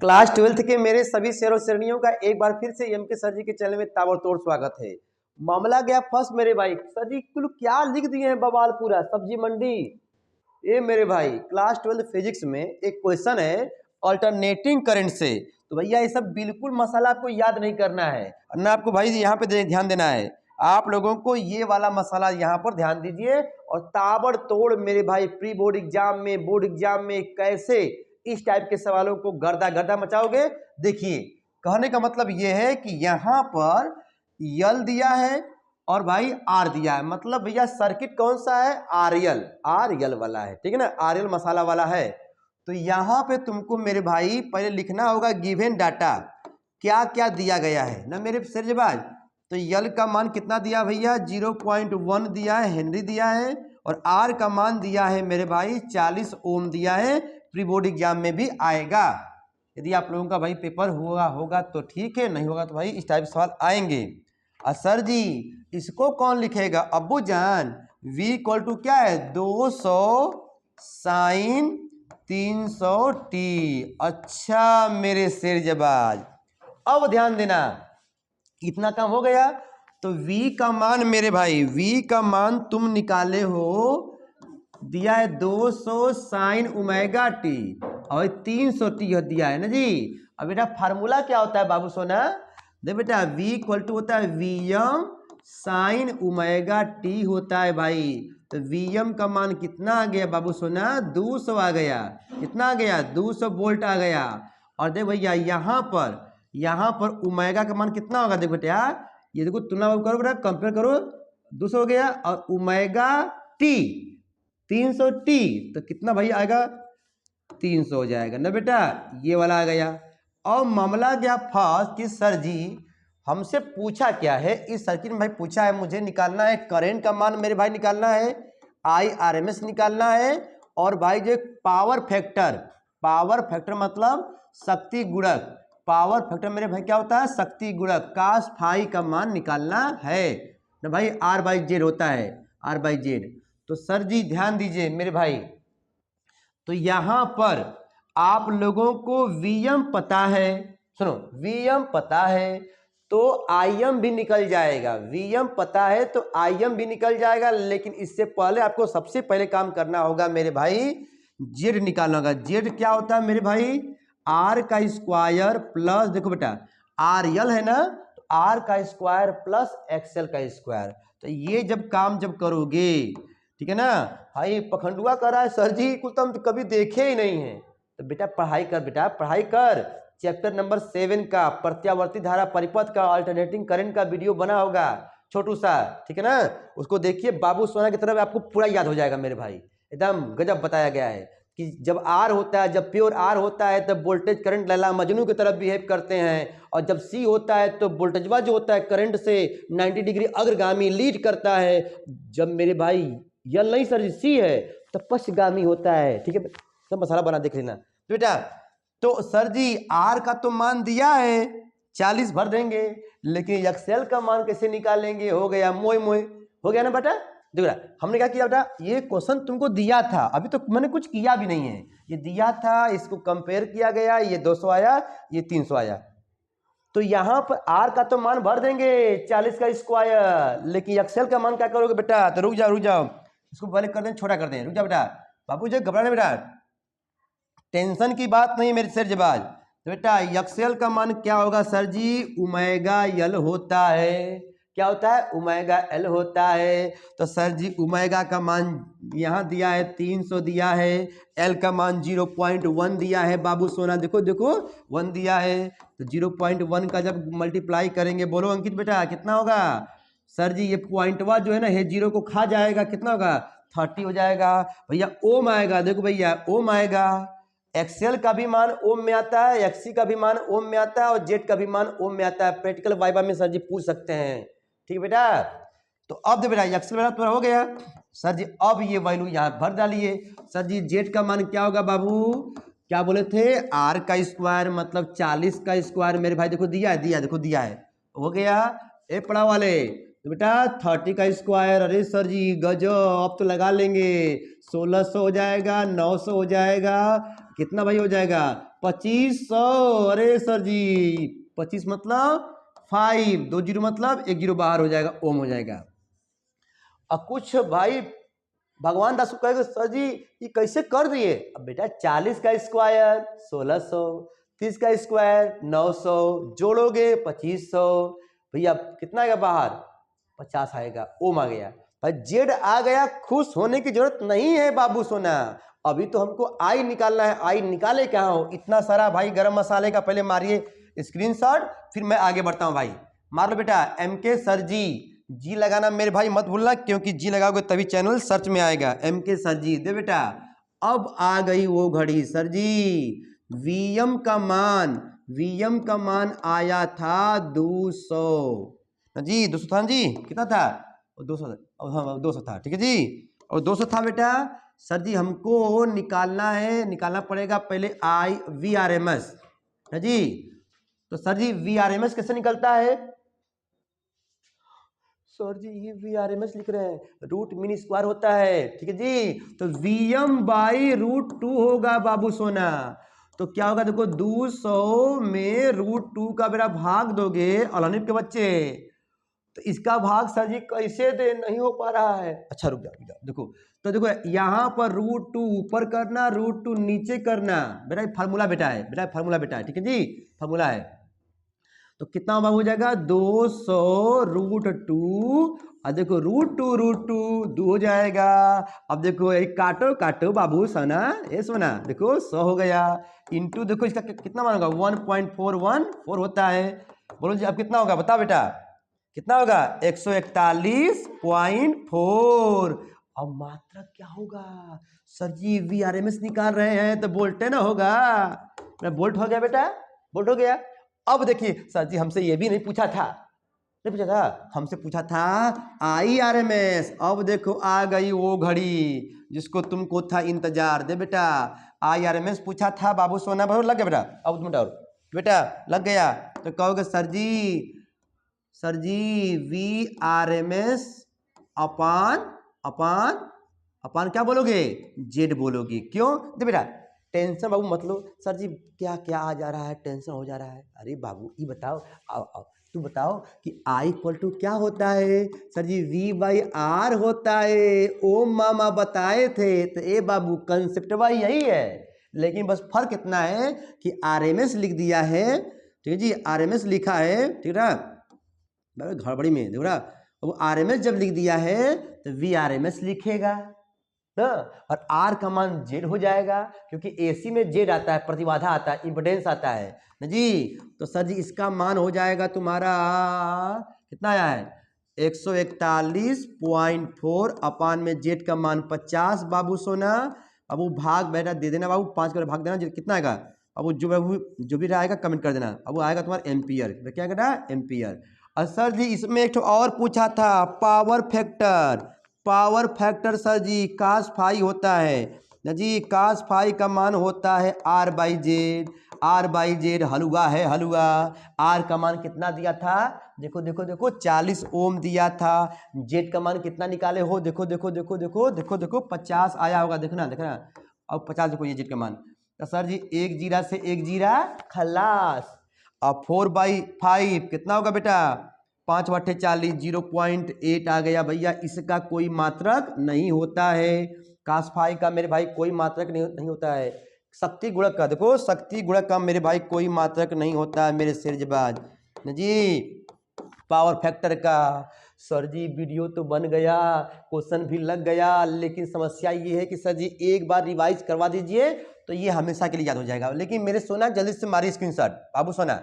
Class 12th के मेरे सभी शेर और शेरनियों का एक बार फिर से एम के सर जी के चैनल में ताबड़तोड़ स्वागत है। मामला गया फर्स्ट मेरे भाई, सर जी कुल क्या लिख दिए हैं बवाल पूरा सब्जी मंडी। ये मेरे भाई क्लास 12 फिजिक्स में एक क्वेश्चन है अल्टरनेटिंग करंट से। तो भैया ये सब बिल्कुल मसाला आपको याद नहीं करना है ना, आपको भाई यहाँ पे ध्यान देना है। आप लोगों को ये वाला मसाला यहाँ पर ध्यान दीजिए और ताबड़तोड़ मेरे भाई प्री बोर्ड एग्जाम में, बोर्ड एग्जाम में कैसे इस टाइप के सवालों को गर्दा गर्दा मचाओगे। देखिए कहने का मतलब ये है कि यहाँ पर यल दिया है और भाई आर दिया है, मतलब भैया सर्किट कौन सा है, आरएल, आरएल वाला है, ठीक है ना, आरएल मसाला वाला है। तो यहाँ पे तुमको मेरे भाई पहले लिखना होगा गिवन डाटा क्या क्या दिया गया है ना मेरे सिरजबाज। तो यल का मान कितना दिया भैया, 0.1 दिया है, हेनरी दिया है, और आर का मान दिया है मेरे भाई 40 ओम दिया है। प्री बोर्ड एग्जाम में भी आएगा, यदि आप लोगों का भाई पेपर होगा तो ठीक है, नहीं होगा तो भाई इस टाइप सवाल आएंगे। सर जी इसको कौन लिखेगा अब्बू जान, v इक्वल टू क्या है 200 साइन 300 टी। अच्छा मेरे शेरजबाज अब ध्यान देना, इतना काम हो गया। तो v का मान मेरे भाई, v का मान तुम निकाले हो, दिया है 200 साइन ओमेगा टी और 300 टी दिया है ना जी। अब बेटा फार्मूला क्या होता है बाबू सोना, देख बेटा v इक्वल टू होता है Vm साइन ओमेगा टी होता है भाई। तो Vm का मान कितना आ गया बाबू सोना, 200 आ गया, कितना आ गया 200 वोल्ट आ गया। और देख भैया यहाँ पर ओमेगा का मान कितना होगा, देख बेटा ये देखो तुलना करो बेटा, कंपेयर करो, 200 हो गया और ओमेगा टी 300 टी, तो कितना भाई आएगा 300 हो जाएगा ना बेटा, ये वाला आ गया। और मामला गया फर्स्ट कि सर जी हमसे पूछा क्या है, इस सर्किट में भाई पूछा है मुझे निकालना है करंट का मान मेरे भाई निकालना है, IRMS निकालना है, और भाई जो पावर फैक्टर मतलब शक्ति गुणक, पावर फैक्टर मेरे भाई क्या होता है, शक्ति गुणक कास फाई का मान निकालना है ना भाई, R/Z होता है, R/Z। तो सर जी ध्यान दीजिए मेरे भाई, तो यहां पर आप लोगों को Vm पता है, सुनो Vm पता है तो Im भी निकल जाएगा, Vm पता है तो Im भी निकल जाएगा। लेकिन इससे पहले आपको सबसे पहले काम करना होगा मेरे भाई, Z निकालना होगा। Z क्या होता है मेरे भाई, R का स्क्वायर प्लस, देखो बेटा RL है ना, तो R का स्क्वायर प्लस XL का स्क्वायर। तो ये जब काम करोगे, ठीक है ना भाई, पखंडुआ कर रहा है सर जी कुछ तो हम कभी देखे ही नहीं है। तो बेटा पढ़ाई कर, बेटा पढ़ाई कर, चैप्टर नंबर 7 का प्रत्यावर्ती धारा परिपथ का अल्टरनेटिंग करंट का वीडियो बना होगा छोटू सा, ठीक है ना, उसको देखिए, बाबू सोना की तरफ आपको पूरा याद हो जाएगा मेरे भाई, एकदम गजब बताया गया है कि जब आर होता है, जब प्योर आर होता है तब वोल्टेज करंट लैला मजनू की तरफ बिहेव करते हैं, और जब सी होता है तो वोल्टेजवा जो होता है करंट से 90 डिग्री अग्रगामी लीड करता है। जब मेरे भाई यल नहीं सर जी सी है तो पश्चगामी होता है, ठीक है, सब मसाला बना देख लेना बेटा। तो सर जी आर का तो मान दिया है 40 भर देंगे, लेकिन एक्सेल का मान कैसे निकालेंगे, हो गया मोय मोय, हो गया ना बेटा। देखो हमने क्या किया बेटा, ये क्वेश्चन तुमको दिया था, अभी तो मैंने कुछ किया भी नहीं है, ये दिया था, इसको कंपेयर किया गया, ये 200 आया, ये 300 आया। तो यहाँ पर आर का तो मान भर देंगे 40 का स्क्वायर, लेकिन एक्सेल का मान क्या करोगे बेटा, तो रुक जाओ, इसको पहले कर दें, छोटा कर दें, रुक जाओ बेटा, बाबू जी घबराना बेटा, टेंशन की बात नहीं मेरे सर जबाज। तो बेटा एक्सेल का मान क्या होगा सर जी, ओमेगा एल होता है, क्या होता है, ओमेगा एल होता है। तो सर जी ओमेगा का मान यहाँ दिया है 300 दिया है, एल का मान 0.1 दिया है बाबू सोना, देखो 1 दिया है। तो 0.1 का जब मल्टीप्लाई करेंगे, बोलो अंकित बेटा कितना होगा, सर जी ये पॉइंटवा जो है ना ये 0 को खा जाएगा, कितना होगा 30 हो जाएगा भैया, ओम आएगा, देखो भैया ओम आएगा, एक्सेल का भी मान ओम में आता है, एक्सी का भी मान ओम में आता है, और जेड का भी मान ओम में आता है, प्रैक्टिकल वाइवा में सर जी पूछ सकते हैं, ठीक है बेटा। तो अब दे बेटा एक्सेल बेटा पूरा हो गया, सर जी अब ये वैल्यू यहाँ भर डालिए। सर जी जेड का मान क्या होगा बाबू, क्या बोले थे, आर का स्क्वायर मतलब 40 का स्क्वायर, मेरे भाई देखो दिया है, देखो दिया है, हो गया। ए पढ़ा वाले, तो बेटा 30 का स्क्वायर, अरे सर जी गजब, अब तो लगा लेंगे, 1600 हो जाएगा, 900 हो जाएगा, कितना भाई हो जाएगा 2500। अरे सर जी 25 मतलब 5, 2 जीरो मतलब 1 जीरो बाहर हो जाएगा, ओम हो जाएगा। अब कुछ भाई भगवान दास को कहेगा सर जी ये कैसे कर दिए? अब बेटा 40 का स्क्वायर 1600, 30 का स्क्वायर 900, जोड़ोगे 2500, भैया कितना आएगा बाहर? 50 आएगा, ओम आ गया। भाई जेड आ गया, खुश होने की जरूरत नहीं है बाबू सोना, अभी तो हमको आई निकालना है। आई निकाले क्या हो? इतना सारा भाई गरम मसाले का पहले मारिए स्क्रीनशॉट, फिर मैं आगे बढ़ता हूं भाई। मार लो बेटा एम के सर जी, जी लगाना मेरे भाई मत भूलना, क्योंकि जी लगाओगे तभी चैनल सर्च में आएगा। एम के सर जी दे बेटा। अब आ गई वो घड़ी सर जी, वीएम का मान, वीएम का मान आया था 200 जी, 200 था जी, कितना था? 200, हाँ 200 था, ठीक है जी। और 200 था बेटा, सर जी हमको निकालना है, निकालना पड़ेगा पहले I V R M S है जी। तो sir ji V R M S कैसे निकलता है? सर जी ये वी आर एम एस लिख रहे हैं, रूट मीन स्क्वायर होता है, ठीक है जी। तो वीएम बाई रूट 2 होगा बाबू सोना। तो क्या होगा देखो, 200 में रूट 2 का बेटा भाग दोगे अलनिप के बच्चे, तो इसका भाग सर जी कैसे दे, नहीं हो पा रहा है। अच्छा रुक जाओ देखो, तो देखो यहाँ पर रूट 2 ऊपर करना, रूट 2 नीचे करना, बेटा फार्मूला बेटा है, बेटा फार्मूला बेटा है, ठीक है जी, फार्मूला है। तो कितना भाग हो जाएगा? 200 रूट 2, और देखो रूट 2 2 हो जाएगा। अब देखो एक काटो काटो बाबू सोना, ये सोना देखो 100 हो गया, इंटू देखो इसका कितना मान होगा? 1.414 होता है। बोलो जी अब कितना होगा, बता बेटा कितना होगा? 141.4। अब मात्रा क्या होगा? Sir ji V R M S निकाल रहे हैं तो बोल्टे ना होगा, बोल्ट हो गया बेटा, बोल्ट हो गया। अब देखिए सर जी हमसे ये भी नहीं पूछा था, नहीं पूछा था, हमसे पूछा था आई आर एम एस। अब देखो आ गई वो घड़ी जिसको तुमको था इंतजार, दे बेटा आई आर एम एस पूछा था बाबू सोना, बहुत लग गया बेटा, अब तुम और बेटा लग गया। तो कहोगे sir ji V R M S अपान अपान अपान क्या बोलोगे? जेड बोलोगे। क्यों? दे बेटा टेंशन बाबू मत लो, सर जी क्या क्या आ जा रहा है, टेंशन हो जा रहा है। अरे बाबू ये बताओ, आओ आओ तू बताओ कि आई इक्वल टू क्या होता है? Sir ji V by R होता है, ओम मामा बताए थे। तो ए बाबू कंसेप्ट भाई यही है, लेकिन बस फर्क इतना है कि आर एम एस लिख दिया है, ठीक है जी, आर एम एस लिखा है, ठीक है ना, गड़बड़ी में देखो ना, वो आर एम एस जब लिख दिया है तो वी आर एम एस लिखेगा ना, और आर का मान जेड हो जाएगा, क्योंकि एसी में जेड आता है, प्रतिबाधा आता है, इम्पिडेंस आता है ना जी। तो सर जी इसका मान हो जाएगा तुम्हारा कितना आया है? 141.4 अपान में जेड का मान 50 बाबू सोना। अब वो भाग बेटा दे देना बाबू, 5 का भाग देना, कितना आएगा? अब वो जो भी आएगा कमेंट कर देना। अब वो आएगा तुम्हारा एम्पियर, क्या कहना एम्पियर। और सर जी इसमें एक और पूछा था power factor, power factor sir ji cos phi होता है ना जी, कास फाई का मान होता है R by Z, R by Z हलुआ है हलुआ। आर का मान कितना दिया था? देखो देखो देखो 40 ओम दिया था। जेड का मान कितना निकाले हो? देखो देखो देखो देखो देखो देखो 50 आया होगा, देखना देखना। अब 50 देखो ये जेड का मान, तो सर जी एक जीरा से एक जीरा खलास। अब 4/5 कितना होगा बेटा? 5 बटे 40, 0.8 आ गया भैया। इसका कोई मात्रक नहीं होता है, कासफाई का मेरे भाई कोई मात्रक नहीं होता है। शक्ति गुणक का देखो, शक्ति गुणक का मेरे भाई कोई मात्रक नहीं होता है मेरे सिरजबाज जी। पावर फैक्टर का सर जी वीडियो तो बन गया, क्वेश्चन भी लग गया, लेकिन समस्या ये है कि सर जी एक बार रिवाइज करवा दीजिए तो ये हमेशा के लिए याद हो जाएगा। लेकिन मेरे सोना जल्दी से मारिए स्क्रीनशॉट, बाबू सोना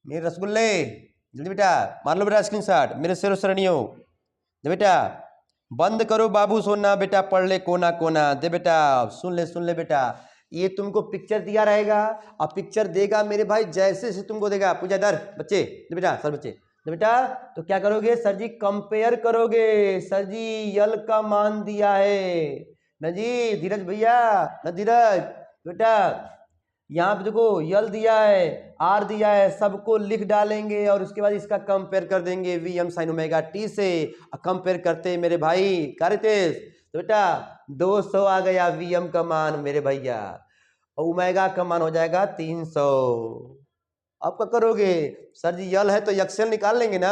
मेरे रसगुल्ले, जल्दी बेटा मार लो बेटा स्क्रीनशॉट मेरे शेरों शरणियों। दे बेटा बंद करो बाबू सोना, बेटा पढ़ ले कोना कोना। दे बेटा सुन ले बेटा, ये तुमको पिक्चर दिया रहेगा, और पिक्चर देगा मेरे भाई जैसे से तुमको देगा। पूजा दर बच्चे, दे बेटा सर बच्चे, दे बेटा तो क्या करोगे सर जी? कंपेयर करोगे। सर जी यल का मान दिया है ना जी, धीरज भैया ना धीरज बेटा, यहाँ पे देखो यल दिया है, आर दिया है, सबको लिख डालेंगे और उसके बाद इसका कंपेयर कर देंगे V M sine omega T से। कंपेयर करते मेरे भाई कार्य तेज, तो बेटा 200 आ गया वी एम का मान मेरे भैया। और ओमेगा का मान हो जाएगा 300। आप क्या करोगे? सर जी यल है तो एक्सएल निकाल लेंगे ना।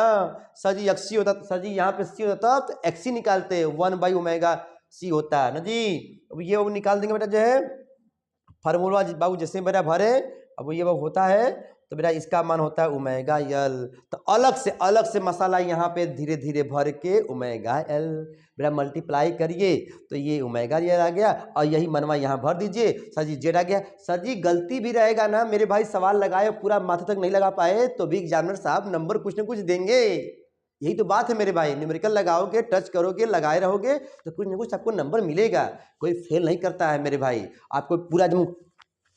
सर जी एक्सी होता, सर जी यहाँ पे सी होता तो एक्सी निकालते, 1/ओमेगा सी होता है ना जी। अब ये वो निकाल देंगे बेटा, जो है फार्मूला बाबू जैसे मेरा भरे, अब ये वो होता है तो बेटा इसका मान होता है ओमेगा यल। तो अलग से मसाला यहाँ पे धीरे धीरे भर के ओमेगा एल बेटा मल्टीप्लाई करिए तो ये ओमेगा यल आ गया, और यही मनवा यहाँ भर दीजिए। सर जी जेड आ गया। सर जी गलती भी रहेगा ना मेरे भाई, सवाल लगाए पूरा माथे तक नहीं लगा पाए तो भी एग्जामिनर साहब नंबर कुछ ना कुछ देंगे। यही तो बात है मेरे भाई, न्यूमेरिकल लगाओगे, टच करोगे, लगाए रहोगे तो कुछ ना कुछ आपको नंबर मिलेगा। कोई फेल नहीं करता है मेरे भाई, आपको पूरा एकदम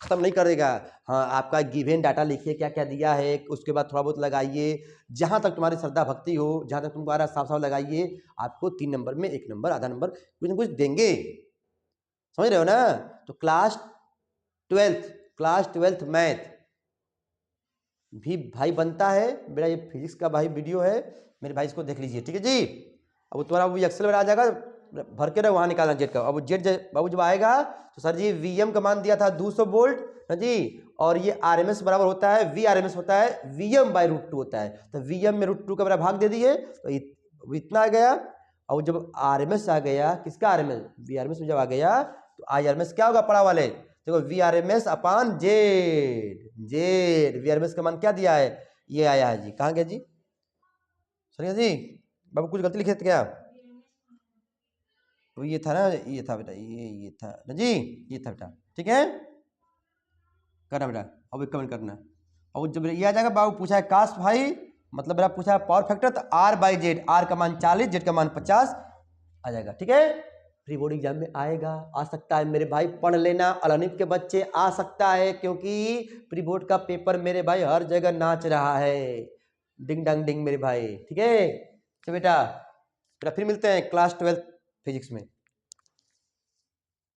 खत्म नहीं करेगा। हाँ, आपका गिवन डाटा लिखिए क्या क्या दिया है, उसके बाद थोड़ा बहुत लगाइए, जहाँ तक तुम्हारी श्रद्धा भक्ति हो, जहाँ तक तुम्हारा साफ साफ लगाइए, आपको 3 नंबर में 1 नंबर आधा नंबर कुछ ना कुछ देंगे। समझ रहे हो ना? तो क्लास ट्वेल्थ मैथ भी भाई बनता है मेरा, ये फिजिक्स का भाई वीडियो है मेरे भाई, इसको देख लीजिए, ठीक है जी। अब तुम्हारा वो एक्सेल में आ जाएगा, भर के ना वहाँ निकालना जेड का। अब जेड बाबू जब आएगा तो सर जी वीएम का मान दिया था 200 वोल्ट ना जी, और ये आरएमएस बराबर होता है, वी आरएमएस होता है VM/√2 होता है, तो वीएम में √2 का मेरा भाग दे दिए तो इतना आ गया। और जब आरएमएस आ गया, किसका आरएमएस, वी आरएमएस में जब आ गया तो आरएमएस क्या होगा पड़ा वाले, देखो वी आर एम एस अपान Z V R M S का मान क्या दिया है, ये आया है जी। कहाँ गया जी? सर जी बाबू कुछ गलती लिखे थे क्या? तो ये था ना, ये था बेटा, ये था ना जी, ये था बेटा, ठीक है। करना बेटा, अब एक कमेंट करना। और जब ये आ जाएगा बाबू पूछा है काश भाई, मतलब बेटा पूछा है पावर फैक्टर, तो R/Z, R का मान 40, Z का मान 50 आ जाएगा, ठीक है। प्री बोर्ड एग्जाम में आएगा, आ सकता है मेरे भाई, पढ़ लेना, अलानित के बच्चे आ सकता है, क्योंकि प्री बोर्ड का पेपर मेरे भाई हर जगह नाच रहा है, डिंग डंग डिंग मेरे भाई, ठीक है। तो बेटा फिर मिलते हैं क्लास 12 फिजिक्स में।